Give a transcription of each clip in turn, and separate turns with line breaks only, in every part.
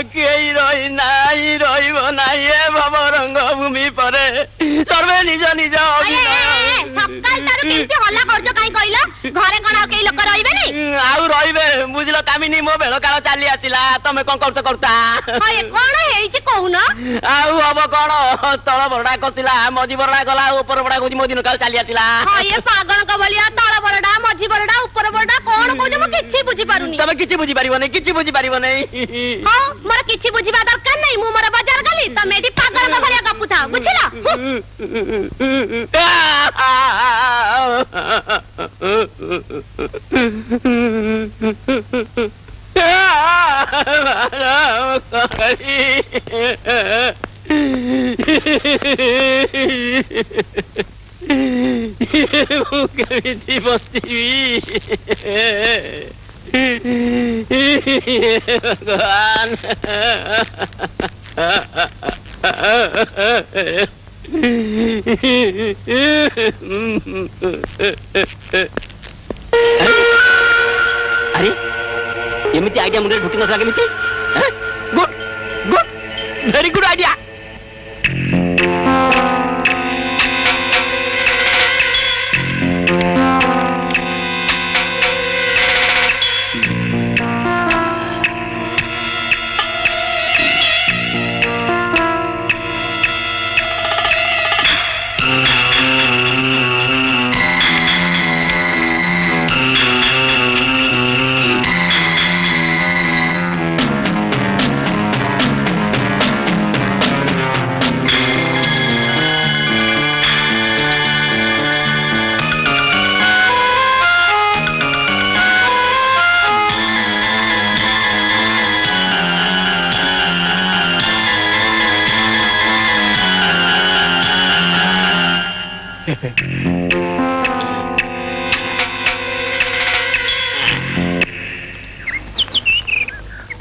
केही रहि नाइ रहिब नाइ ए भवरंग भूमि परे सर्वे निज निज अभिनय
सकाल तारु केमती हल्ला करजो काई कहिला घरे कोन केही लोक रहिबेनी
आउ रहिबे बुझलो कामिनी मो बेळ काल चाली आसिला तमे कोन करता
हाय कोन हेइची कहू न
आउ अब कोन तळ बरडा कसिला मजी बरडा गला ऊपर बरडा कोजी मो दिन काल चाली आसिला
हाय पागल क बलिया तळ बरडा मजी बरडा ऊपर बरडा कोन कहू म किछि बुझी पारुनी
तमे किछि बुझी पारिबो नै
हां मोर किछि बुझिबा दरकार नै मु मोर बाजार गली तमे एठी पागल क बलिया गपुथा बुझिला
केमिति बस्तिबी भगवान अरे एमिति आइडिया मुंडे ढुकी नथला केमिति good good very good idea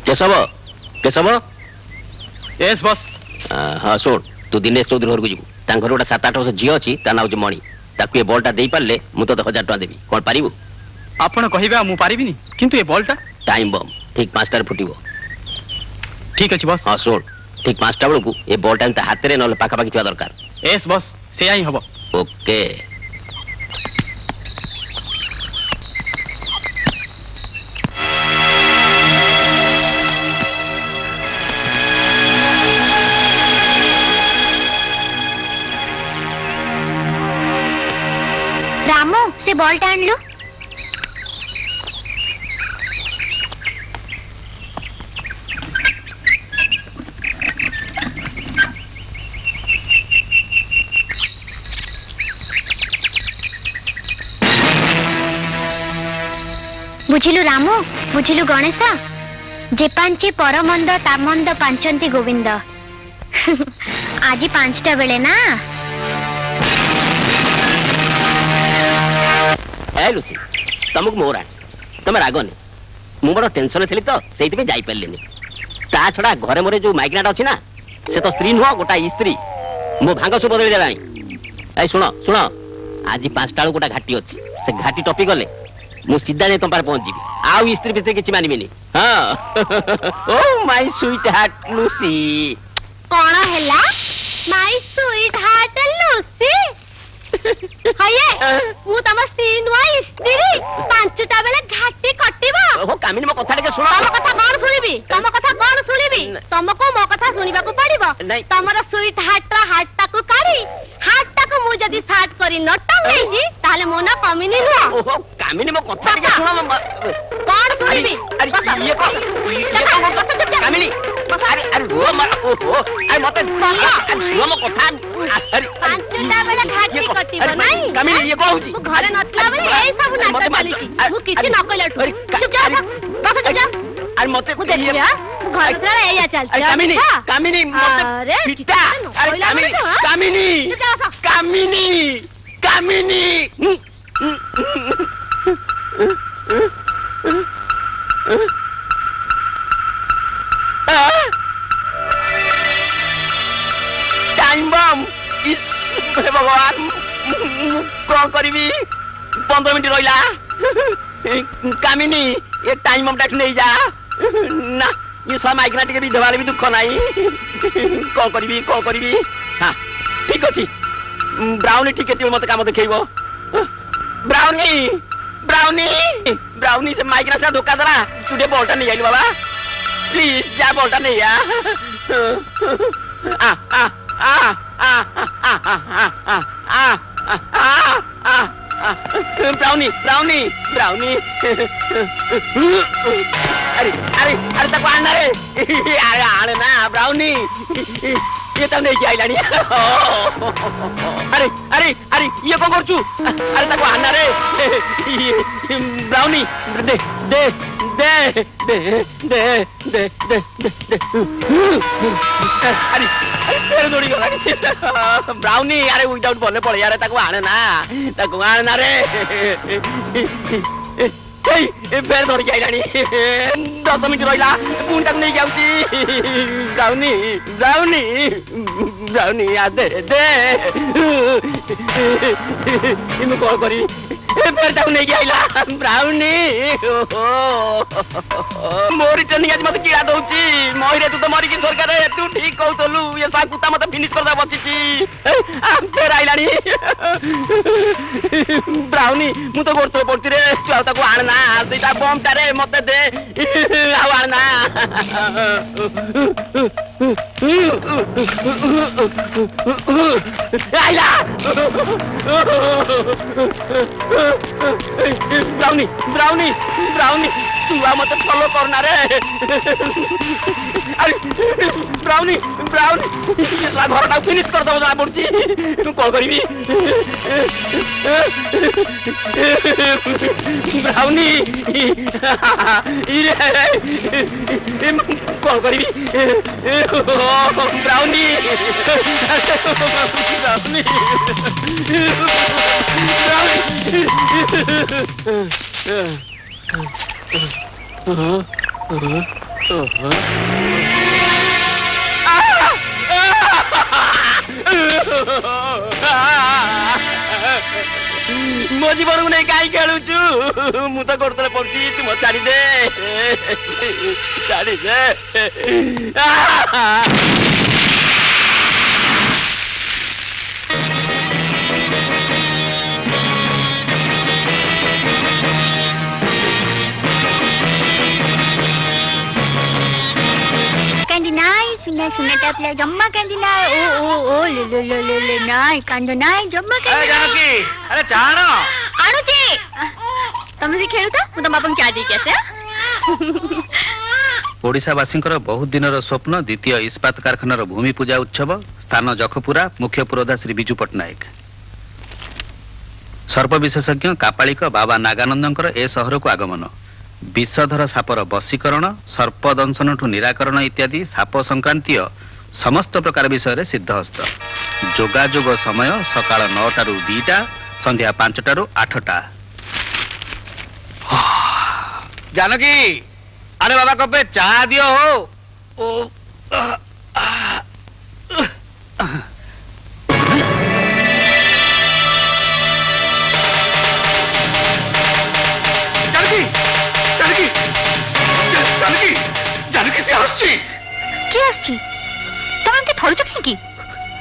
Keshav Keshav
yes boss
हाँ शुण तू दिनेश चौधरी घर को जीवु घर गोटे 7-8 वर्ष झी अच्छी ता ना हूँ मणि ताकू ये बॉलटा दे पारे मुझे 1000 टका देवी कौन पारिबु
आपण कहिबा मु पारिबिनी किंतु ये बॉलटा
टाइम बम ठीक 5टार फुटिबो
ठीक अछि बॉस
हाँ शुण ठीक 5टा बेलू ये बॉलटा हाथ में ना पाखापाखि थिबा दरकार
यस बॉस से ही हबो
ओके
रामू से बॉल टाण लो बुझिलु रामू बुझिलु गणेश जे पांचे परमंद तामंद पांचंती गोविंद आज 5टा बेले ना
ए लुसी तुमको मोर तुम रागनी मु बड़ टेंशन थी तो से जाई पारे ता छड़ा घरे मोरे जो माइग्रेट अच्छी ना से तो स्त्री नुह गोटा स्त्री मो भांग सब बदल देलानी शुण शुण आज 5टा बेलू गोटा घाटी अच्छी से घाटी टपी गले मु सीधा नहीं तुम पार पहुंच जीवी आउ स्त्री भितर किसी मानबिनी हाँ oh my sweet heart Lucy
कौन हैला माय स्वीट हार्ट लुसी हये मु तम स्त्री नुआ स्त्री 5टा बेले घाटी कटिबा
ओ कामिनी मो कथा के सुनो
तम कथा कोन सुनिबी तम कथा कोन सुनिबी तुमको मो कथा सुनिबा को पड़िबो तमरा स्वीट हार्ट टाकू काढी हार्ट टाकू मु जदी साट करी न टंगई जी ताले मो ना कामिनी नुआ
ओ कामिनी मो कथा के सुनो
कोन सुनिबी
ये को कामिनी अरे अरे वो मत ओ अरे मत सुनो मो कथा अरे
5टा बेले घाटी कटिबो नाही
कामिनी ये को होची
घरे नथला बेले एई सब नाटक चलीची मु किछि न कइला चुप जा बस चुप जा
अरे मते
घर उतरा एया चल
कामिनी कामिनी मते पिटा अरे कामिनी कामिनी कामिनी कामिनी टाइम बम इस भगवान कौन करी 15 मिनट रहा कामिनी ये टाइम हम नहीं जा ना ये सब माइग्रेना टिके विधवार भी दुख नाई कौन करी हाँ ठीक अच्छे ब्राउनी ठीक मत काम देखो ब्राउनी ब्राउनी ब्राउनी से माइग्रेना से धोखा दरा तू टे बॉलटा नहीं आई बाबा प्लीज जा बॉलटा नहीं आ आ आ आ आ आ आ आ आ ब्राउनी ब्राउनी ब्राउनी अरे अरे अरे तक आना रे अरे आने ना ब्राउनी ये तब नहीं आई लानी अरे अरे अरे ये कौन करचू अरे तक आना रे ब्राउनी दे दे दे दे दे दे दे दे अरे अरे दौड़ी गला ब्राउनी अरे विदाउट बोलने पड़े यार तक आने ना रे फेर धर के आइलानी 10 मिनट रहिला पुन तक नहीं जाउची ब्राउनी ब्राउनी ब्राउनी आ दे दे इमे कॉल करी फेर तक नहीं आइला ब्राउनी मोरी टर्निंग आज मत किया दउची मोहिरे तू तो मरी की सरकार तू ठीक कहतलु ये सा कुत्ता मत फिनिश करदा बचिची फेर आइलानी ब्राउनी मु तो गोरतो पड़ती रे तू ताको आना सीता बम टारे मत दे आउ आना आइला ब्राउनी ब्राउनी ब्राउनी तू आ मत फॉलो करना रे अरे ब्राउनी ब्राउनी ये सा घरटा फिनिश कर दो जा पड़ची तू कॉल करबी ब्राउनी इरे कॉल करबी ब्राउनी ब्राउनी मो जीवन को नहीं कहीं खेलुचु मु तो गोड़ पड़ी तू मत छाड़ी दे
सुना टपले जम्मा कैंडी ना ओ ले नाई कांदो नाई जम्मा कैंडी
अरे जानकी अरे चाणो
आणुची तमे से खेलुता मु त बापन चा दी कैसे
ओडिशावासी बहुत दिन स्वप्न द्वितीय इस्पात कारखानार भूमि पूजा उत्सव स्थान जखपुरा मुख्य पुरोधा श्री बिजू पट्टनायक सर्प विशेषज्ञ कापालिक बाबा नागानंद ए सहर को आगमन विषधर सापर बशीकरण सर्प दंशन ठू निराकरण इत्यादि साप संक्रांतीय समस्त प्रकार विषय सिद्धहस्त जोगाजोग समय सकाळ 9 टू 2 संध्या 5 टू 8 जानकी अरे बाबा कपे चा दियो हो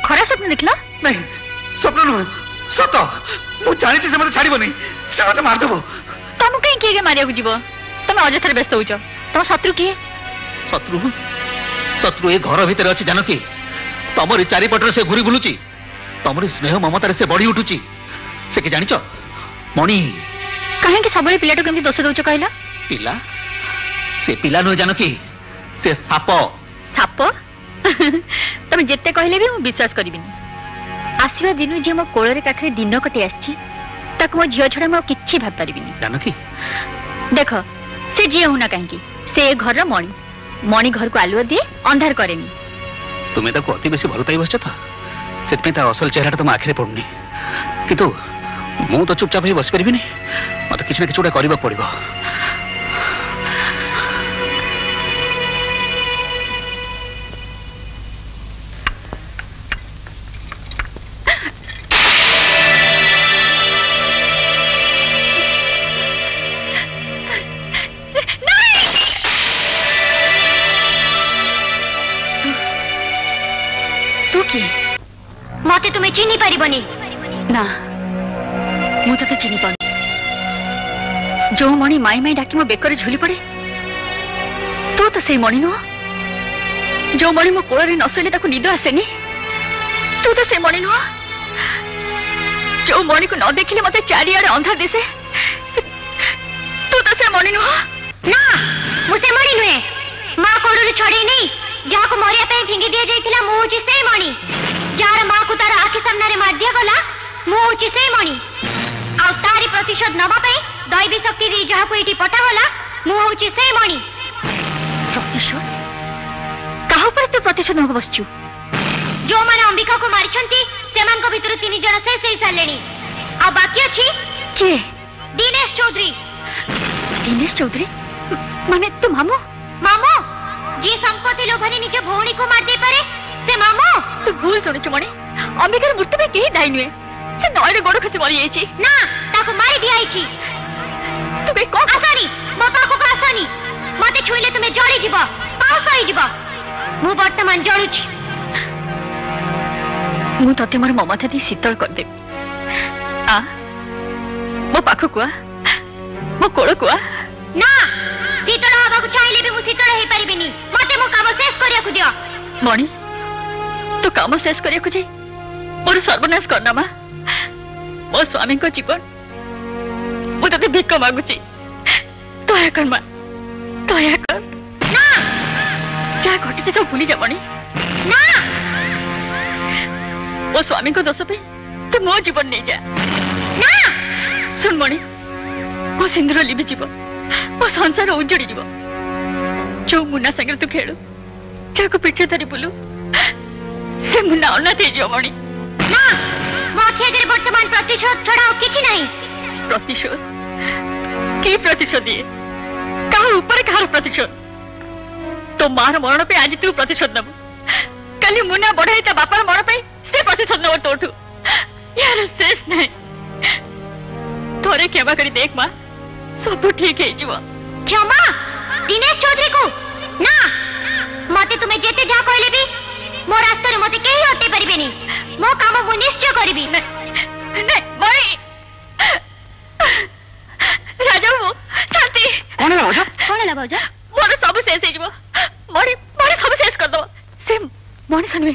खराब स्वप्न देखला
नहीं स्वप्न नु सत मु जानि से मते छाड़िबो नहीं से मते मार देबो
तुम कहीं किए मारिया जीव तुम अजथर व्यस्त होच तुम शत्रु किए
शत्रु शत्रु ए घर भीतर अछि जानकी तमरी चारिपटर से घुरी बुलुची तमरी स्नेह ममतार से बढ़ी उठुची से के जानिचो मणि
कहीं के सबले पिलाटो केमती दोष दउच कहला
पिला से पिला न जानकी से साप
साप तुम जिते कहले भी विश्वास करिबिनी आसीबा दिनु जे मो कोळरे काखरे दिन कटे आछि तक मो झियो छडा मो किछि भाब परिबिनी
जानकी
देखो से जे हुना काहे की से घर मणि मणि घर को आलुआ दिए अंधार करेनी
तुम्हें ताको अति बेसी भल पाई बसछ त सेतमे ता असल चेहरा तुम आखिरे पड़नी किंतु मु तो चुपचाप ही बस परिबिनी मते किछि न किछि उडा करबा पड़िबो
तुम्हें चिन्ह पारिबनी
ना मु तो चिन्ह पाऊँ जो मणि माई माई डाकी मो बेकर झुली पड़े तू तो से मणि नुह जो मणि मो कोल न शोले निद आसेनी तू तो से मणि नुह जो मणि को न देखिले मते चारिआडे अंधार दिसे तू तो से मणि नुह
ना मुसे मणि नुहे मां कोडरू छोड़ी नहीं जहा को मरिया पे फिंगी दिया जाइतिला मु होची से मणि जार मां को तार आखि सामने रे मार दिया गला मु होची से मणि आ तारी प्रतिशोध नबा पे दैवी शक्ति री जहा को इटी पटा गला मु होची से मणि
प्रतिशोध काहा पर तू प्रतिशोध नक बसचू
जो माने अंबिका को मारिछंती सेमान को भितर 3 जण से सही सालेनी आ बाकी अछि
के
दिनेश चौधरी
दिनेश चौधरी माने तू मामू
मामू जी संपत्ति लोभनी निज भौणी को मार दे पारे से मामू
तू भूल सुनिଛୁ मणि अंबिकार मृत्यु में केही दाई नुए से नयरे गोड़ खसी मरि जाईची
ना ताको मारी दिया आइची
तू बे को
आसानी बापा को आसानी मते छुइले तुमे जळी जिवो पाउस होई जिवो मु वर्तमान जळुची
मु तते मोर ममता दी शीतल कर दे आ मो पाखु कुआ मो कोड़ कुआ
ना शीतल हवा को चाहिले भी मु शीतल हे परिबिनी मते मो काम शेष करिया को दियो
मणि तो काम शेष करिया को जे मोर सर्वनाश करना मा मो स्वामी को जीवन मु तते भिक्क मागुची दया कर मा दया कर
ना
जा घटी सब भूली जा मणि
ना
मो स्वामी को दोष पे तू मो जीवन नहीं जा
ना
सुन मणि मो सिंदूर लिभि जीव मो संसार उजड़ी जीव जो मुन्ना संगे तू खेलु जाको पिठे धरी बुलु से मुन्ना अनाथ हो जीव मणि
ना मो आखि आगे वर्तमान प्रतिशोध छड़ा किछि नहीं
प्रतिशोध की प्रतिशोध दिए कहा ऊपर कहार प्रतिशोध तो मार मरण पे आज तू प्रतिशोध नबु कल मुन्ना बढ़ाई ता बापार मरण पे से प्रतिशोध नब तोठू यार शेष नहीं थोड़े क्षमा करी देख मां सब ठीक है जीव
क्षमा दिनेश चौधरी को ना मते तुम्हें जेते जा कहले भी मो रास्ता रे मते केही हटे परिबेनी मो काम मु निश्चय करबी
नहीं मई राजा वो शांति
कौन है भाउज
कोन ला भाउजा
मोर सब शेष है जीव मोरी मोरी सब शेष कर दो से मोनी सनवे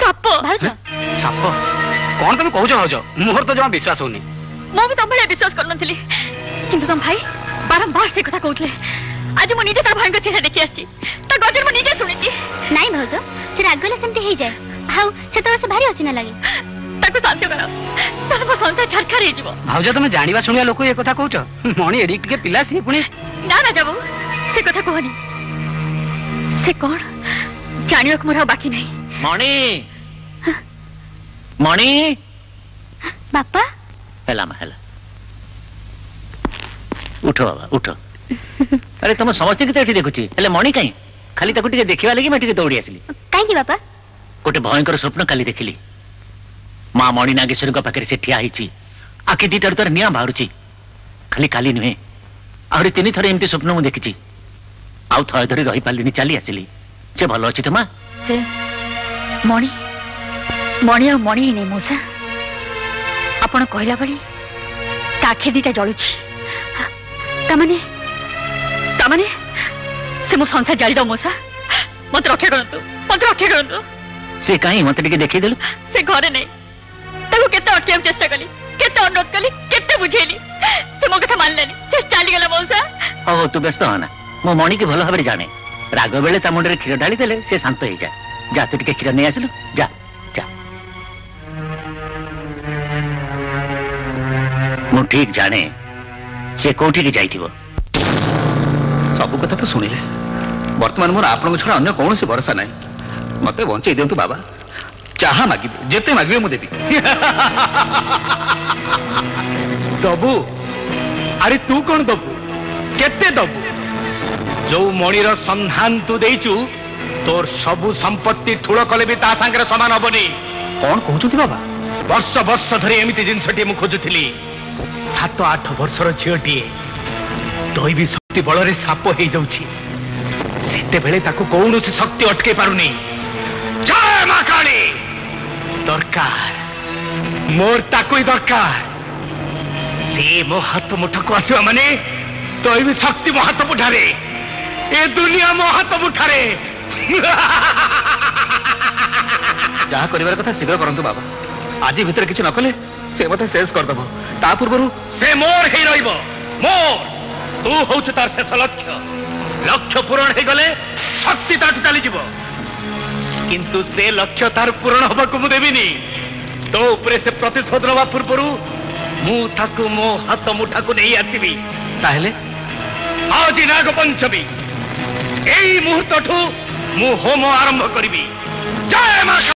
साप
भाउजा
साप कौन तुम कहूछ भाउज मोर तो जमा विश्वास होनी
मो भी तुम विश्वास कर नथिली किंतु तुम भाई बारंबार से कथा कहउतले आज मु निजे तार भाई को चेहरा देखि आछि ता गजर मु निजे सुनिछि
नहीं भाउजा से रागले सेमते हे जाय हाउ से तो से भारी अछि ना लागे
ताको शांत करा तार मो संसार छरखर हे जीवो
भाउज तुम जानिबा सुनिया लोक ए कथा कहूछ मणि एडी के पिला सी पुनी
ना ना जाबो से कथा कहनी से कोन जानियो को मोरा बाकी नहीं
मणि मणि
बापा
हेला उठो बाबा उठो अरे तुम समझते कि एठी देखुची हेले मणि काई खाली ताको टिके देखिबा लागि मैं टिके दौड़ी आसली
काई की बापा
गोटे भयंकर स्वप्न काली देखिली मां मणि नागेश्वरी को पाखे से ठिया हिची आखि दीटार तार निया बाहरुची खाली काली नुहे आहरी 3 थर एमती स्वप्न मु देखिची आउ थय धरी रही पालिनी चली आसली से भलो अछि तो मां
से मणि मणि आ मणि नहीं मोसा आपण कहला बड़ी ताखे दीटा जळुची तमने से मो संसार जाली दो मोसा मत रक्षा करंतु
से काई मते टिके देखि देलु
से घरे नहीं ताको केते अटकेम चेष्टा कली केते अनुरोध कली केते बुझेली से मो कथा मानलेनी से चली गेला मोसा
हो तू व्यस्त होना मो मणि के भलो भाबरे जाने राग बेले ता मुंडरे खीर ढाली देले से शांत हो जाए जा तू टिके खीर नै आसलु जा जा मु ठीक जाने से कोठी के जाइथिबो
सब कथा तो शुणिले वर्तमान मोर आपन छड़ा अन्य कौन से भरोसा नहीं मते बंचे दियंतु बाबा चाहा मागिबे जेते मागिबे मु देबी
दबु अरे तू कौन दबु केते दबु जो मणिर संधान तू देइचु तोर सबु संपत्ति ठुळ कले भी ता संगे समान हबनी
कौन कहउछथि बाबा
वर्ष वर्ष धरि एमिति जिनसटी मु खोजुथिली 7-8 वर्षर झियोटी दैवी शक्ति बल रे साप हे जाउछि सेते बेले ताको कौनसी शक्ति अटके पारुनी जय मां काली ଦରକାର ମୋର ତାକୁ ହିଁ ଦରକାର ସେ ମୋ ହାତ ମୁଠାକୁ ଆସିବା ମାନେ ତୋର ଶକ୍ତି ମୋ ହାତ ମୁଠାରେ ଏ ଦୁନିଆ ମୋ ହାତ ମୁଠାରେ
ଯାହା କରିବାର କଥା ଶୀଘ୍ର କରନ୍ତୁ ବାବା ଆଜି ଭିତରେ କିଛି ନ କଲେ ସେ ମତେ ଶେଷ କରିଦେବ ତା ପୂର୍ବରୁ
ସେ ମୋର ହେଇ ରହିବ ମୋର ତୁ ହଉଛୁ ତାର ଶେଷ ଲକ୍ଷ୍ୟ ଲକ୍ଷ୍ୟ ପୂରଣ ହେଇଗଲେ ଶକ୍ତି ତାଠୁ ଚାଲିଯିବ କିନ୍ତୁ ସେ ଲକ୍ଷ୍ୟ ତାର ପୂରଣ ହବାକୁ ମୁଁ ଦେବିନି ତୋ ଉପରେ ସେ ପ୍ରତିଶୋଧ ନେବା ପୂର୍ବରୁ ମୁଁ ତାକୁ ମୋ ହାତ ମୁଠାକୁ ନେଇ ଆସିବି
ତାହେଲେ
ଆଜି ନାଗ ପଞ୍ଚମୀ ଏଇ ମୁହୂର୍ତ୍ତଠୁ ମୁଁ ହୋମ ଆରମ୍ଭ କରିବି ଜୟ ମା